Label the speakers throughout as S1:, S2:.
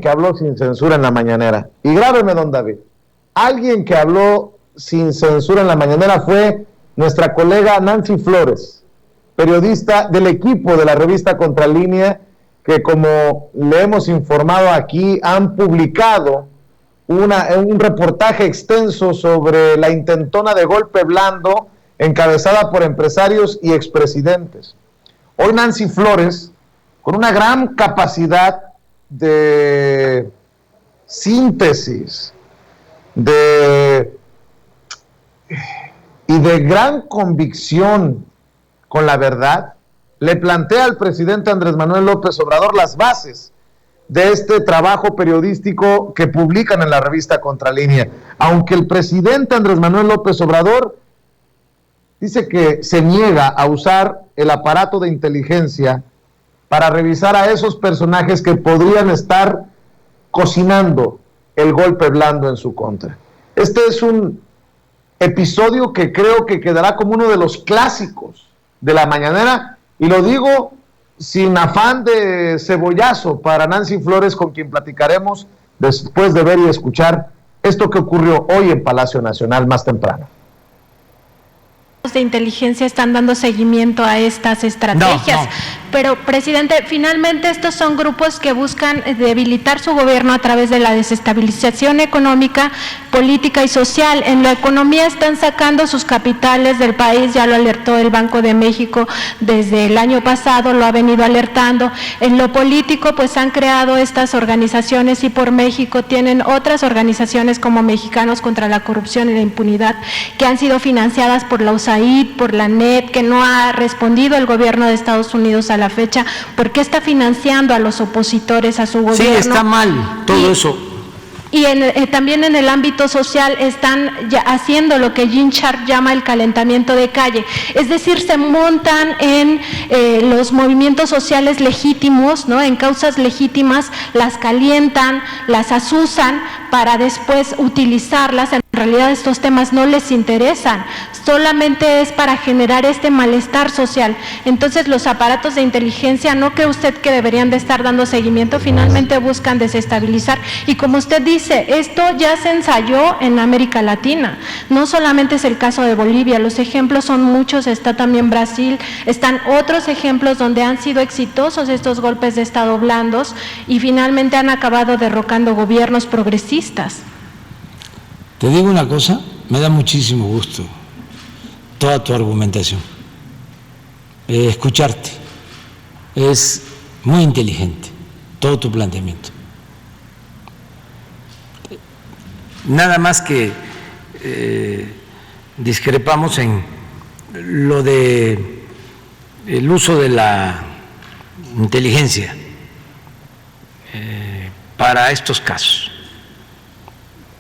S1: que habló sin censura en la mañanera. Y grábeme, don David, alguien que habló sin censura en la mañanera fue nuestra colega Nancy Flores, periodista del equipo de la revista Contralínea, que como le hemos informado aquí, han publicado un reportaje extenso sobre la intentona de golpe blando encabezada por empresarios y expresidentes. Hoy Nancy Flores, con una gran capacidad de síntesis y de gran convicción con la verdad, le plantea al presidente Andrés Manuel López Obrador las bases de este trabajo periodístico que publican en la revista Contralínea. Aunque el presidente Andrés Manuel López Obrador dice que se niega a usar el aparato de inteligencia para revisar a esos personajes que podrían estar cocinando el golpe blando en su contra. Este es un episodio que creo que quedará como uno de los clásicos de la mañanera, y lo digo sin afán de cebollazo para Nancy Flores, con quien platicaremos después de ver y escuchar esto que ocurrió hoy en Palacio Nacional más temprano.
S2: De inteligencia están dando seguimiento a estas estrategias. Pero, presidente, finalmente estos son grupos que buscan debilitar su gobierno a través de la desestabilización económica, política y social. En la economía están sacando sus capitales del país, ya lo alertó el Banco de México desde el año pasado, lo ha venido alertando. En lo político, pues han creado estas organizaciones, y por México tienen otras organizaciones como Mexicanos contra la Corrupción y la Impunidad, que han sido financiadas por la USAID, por la NET, que no ha respondido el gobierno de Estados Unidos a la fecha. ¿Por qué está financiando a los opositores a su gobierno?
S3: Sí, está mal todo eso.
S2: Y también en el ámbito social están ya haciendo lo que Gene Sharp llama el calentamiento de calle. Es decir, se montan en los movimientos sociales legítimos, ¿no? En causas legítimas, las calientan, las asusan para después utilizarlas. En realidad estos temas no les interesan, solamente es para generar este malestar social. Entonces los aparatos de inteligencia, ¿no cree usted que deberían de estar dando seguimiento? Finalmente buscan desestabilizar, y como usted dice, esto ya se ensayó en América Latina, no solamente es el caso de Bolivia, los ejemplos son muchos, está también Brasil, están otros ejemplos donde han sido exitosos estos golpes de Estado blandos y finalmente han acabado derrocando gobiernos progresistas.
S3: Te digo una cosa, me da muchísimo gusto toda tu argumentación, escucharte, es muy inteligente todo tu planteamiento. Nada más que discrepamos en lo de el uso de la inteligencia para estos casos.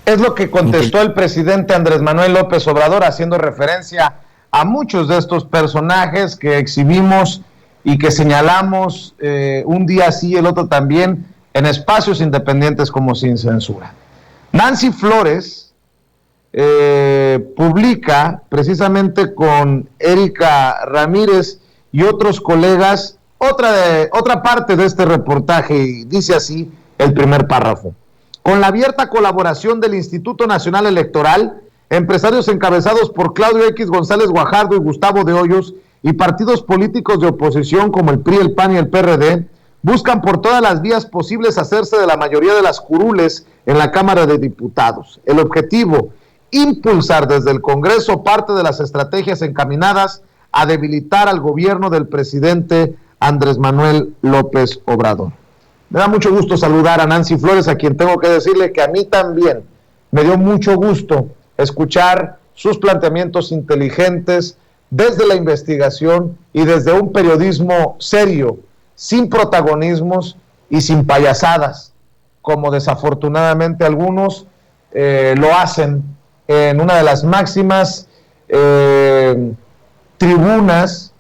S1: Es lo que contestó el presidente Andrés Manuel López Obrador, haciendo referencia a muchos de estos personajes que exhibimos y que señalamos un día sí y el otro también en espacios independientes como Sin Censura. Nancy Flores publica precisamente con Erika Ramírez y otros colegas otra parte de este reportaje, y dice así el primer párrafo. Con la abierta colaboración del Instituto Nacional Electoral, empresarios encabezados por Claudio X González Guajardo y Gustavo de Hoyos, y partidos políticos de oposición como el PRI, el PAN y el PRD, buscan por todas las vías posibles hacerse de la mayoría de las curules en la Cámara de Diputados. El objetivo, impulsar desde el Congreso parte de las estrategias encaminadas a debilitar al gobierno del presidente Andrés Manuel López Obrador. Me da mucho gusto saludar a Nancy Flores, a quien tengo que decirle que a mí también me dio mucho gusto escuchar sus planteamientos inteligentes desde la investigación y desde un periodismo serio, sin protagonismos y sin payasadas, como desafortunadamente algunos lo hacen en una de las máximas tribunas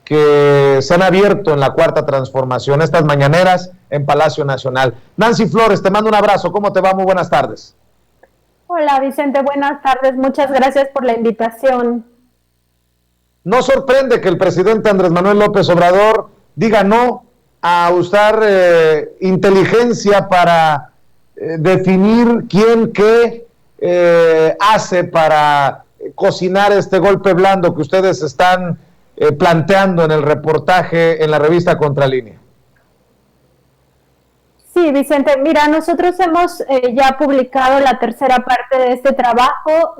S1: que se han abierto en la Cuarta Transformación, estas mañaneras en Palacio Nacional. Nancy Flores, te mando un abrazo. ¿Cómo te va? Muy buenas tardes.
S4: Hola Vicente, buenas tardes. Muchas gracias por la invitación.
S1: No sorprende que el presidente Andrés Manuel López Obrador diga no a usar inteligencia para definir quién qué hace para cocinar este golpe blando que ustedes están planteando en el reportaje en la revista Contralínea?
S4: Sí, Vicente, mira, nosotros hemos ya publicado la tercera parte de este trabajo.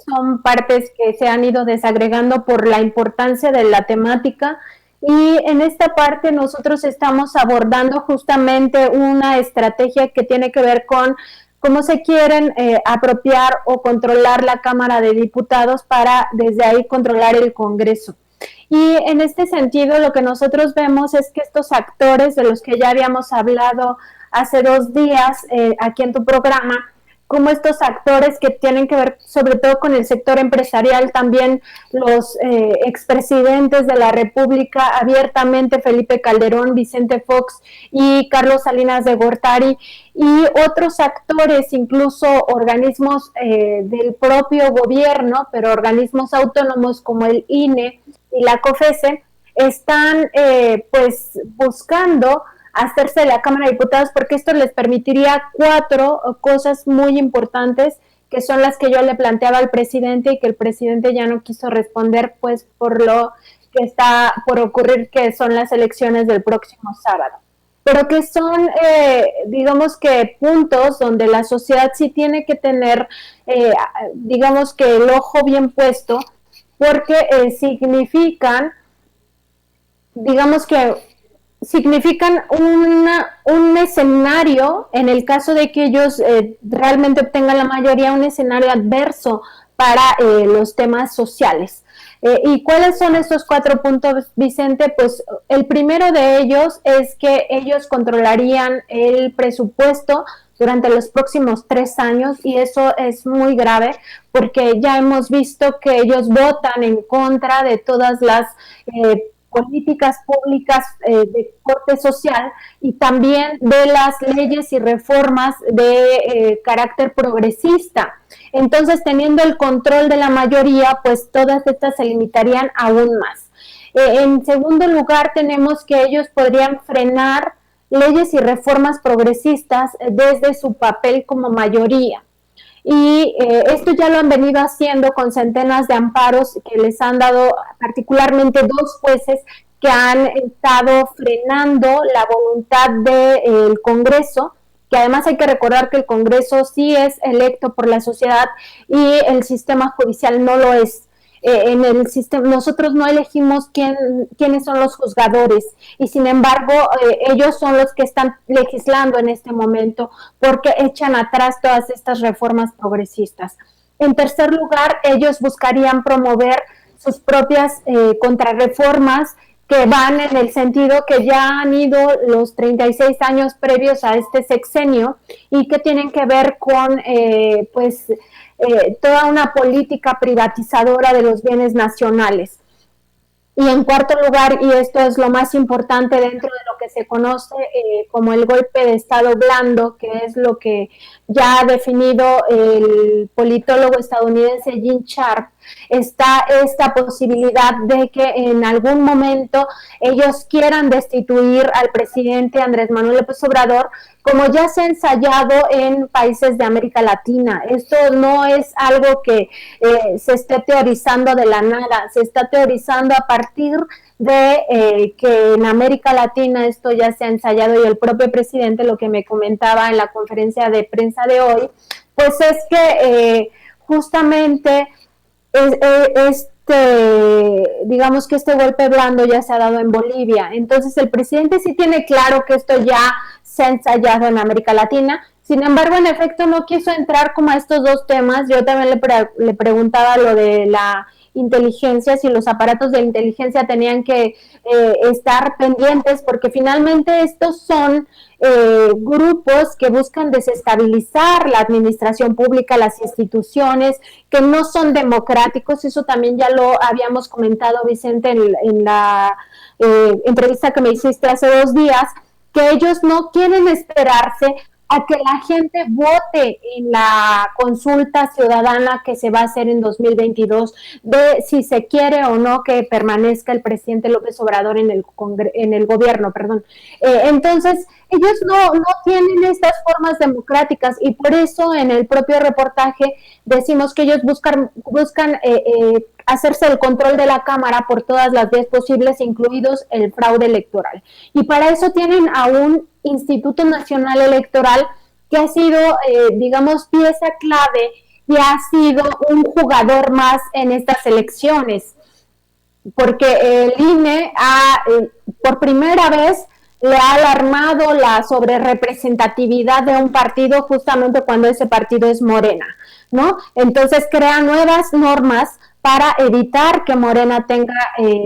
S4: Son partes que se han ido desagregando por la importancia de la temática, y en esta parte nosotros estamos abordando justamente una estrategia que tiene que ver con cómo se quieren apropiar o controlar la Cámara de Diputados para desde ahí controlar el Congreso. Y en este sentido, lo que nosotros vemos es que estos actores de los que ya habíamos hablado hace 2 días aquí en tu programa, como estos actores que tienen que ver sobre todo con el sector empresarial, también los expresidentes de la República abiertamente, Felipe Calderón, Vicente Fox y Carlos Salinas de Gortari, y otros actores, incluso organismos del propio gobierno, pero organismos autónomos como el INE y la COFESE, están pues buscando hacerse de la Cámara de Diputados, porque esto les permitiría 4 cosas muy importantes, que son las que yo le planteaba al presidente y que el presidente ya no quiso responder, pues por lo que está por ocurrir, que son las elecciones del próximo sábado. Pero que son, digamos que puntos donde la sociedad sí tiene que tener, digamos que el ojo bien puesto, porque significan, digamos que significan un escenario, en el caso de que ellos realmente obtengan la mayoría, un escenario adverso para los temas sociales. ¿Y cuáles son estos 4 puntos, Vicente? Pues el primero de ellos es que ellos controlarían el presupuesto durante los próximos 3 años, y eso es muy grave porque ya hemos visto que ellos votan en contra de todas las políticas públicas de corte social, y también de las leyes y reformas de carácter progresista. Entonces, teniendo el control de la mayoría, pues todas estas se limitarían aún más. En segundo lugar, tenemos que ellos podrían frenar leyes y reformas progresistas desde su papel como mayoría. Y esto ya lo han venido haciendo con centenas de amparos que les han dado particularmente 2 jueces que han estado frenando la voluntad del Congreso, que además hay que recordar que el Congreso sí es electo por la sociedad y el sistema judicial no lo es. En el sistema nosotros no elegimos quiénes son los juzgadores, y sin embargo ellos son los que están legislando en este momento porque echan atrás todas estas reformas progresistas. En tercer lugar, ellos buscarían promover sus propias contrarreformas, que van en el sentido que ya han ido los 36 años previos a este sexenio, y que tienen que ver con toda una política privatizadora de los bienes nacionales. Y en cuarto lugar, y esto es lo más importante dentro de lo que se conoce como el golpe de Estado blando, que es lo que ya ha definido el politólogo estadounidense Gene Sharp, está esta posibilidad de que en algún momento ellos quieran destituir al presidente Andrés Manuel López Obrador, como ya se ha ensayado en países de América Latina. Esto no es algo que se esté teorizando de la nada, se está teorizando a partir de que en América Latina esto ya se ha ensayado, y el propio presidente lo que me comentaba en la conferencia de prensa de hoy, pues es que justamente digamos que este golpe blando ya se ha dado en Bolivia. Entonces el presidente sí tiene claro que esto ya se ha ensayado en América Latina. Sin embargo, en efecto, no quiso entrar como a estos 2 temas. Yo también le preguntaba lo de la inteligencia, si los aparatos de inteligencia tenían que estar pendientes, porque finalmente estos son grupos que buscan desestabilizar la administración pública, las instituciones, que no son democráticos. Eso también ya lo habíamos comentado, Vicente, en la entrevista que me hiciste hace 2 días, que ellos no quieren esperarse a que la gente vote en la consulta ciudadana que se va a hacer en 2022 de si se quiere o no que permanezca el presidente López Obrador en el gobierno, perdón. Entonces, ellos no tienen estas formas democráticas y por eso en el propio reportaje decimos que ellos buscan hacerse el control de la Cámara por todas las vías posibles, incluidos el fraude electoral. Y para eso tienen a un Instituto Nacional Electoral que ha sido, digamos, pieza clave y ha sido un jugador más en estas elecciones, porque el INE por primera vez le ha alarmado la sobrerepresentatividad de un partido justamente cuando ese partido es Morena, ¿no? Entonces crea nuevas normas para evitar que Morena tenga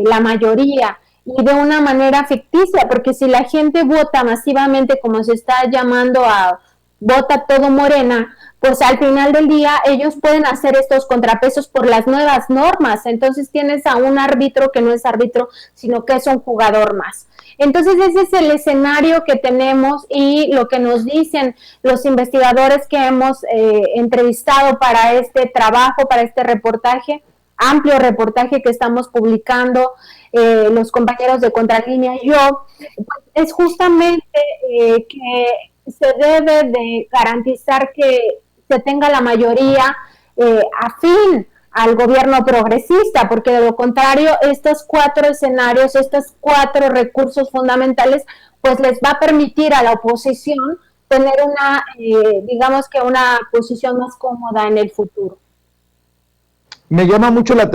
S4: la mayoría y de una manera ficticia, porque si la gente vota masivamente como se está llamando a vota todo Morena, pues al final del día ellos pueden hacer estos contrapesos por las nuevas normas, entonces tienes a un árbitro que no es árbitro, sino que es un jugador más. Entonces ese es el escenario que tenemos y lo que nos dicen los investigadores que hemos entrevistado para este trabajo, para este reportaje, amplio reportaje que estamos publicando los compañeros de Contralínea y yo, pues es justamente que se debe de garantizar que se tenga la mayoría afín al gobierno progresista, porque de lo contrario estos 4 escenarios, estos 4 recursos fundamentales, pues les va a permitir a la oposición tener una, digamos que una posición más cómoda en el futuro.
S1: Me llama mucho la atención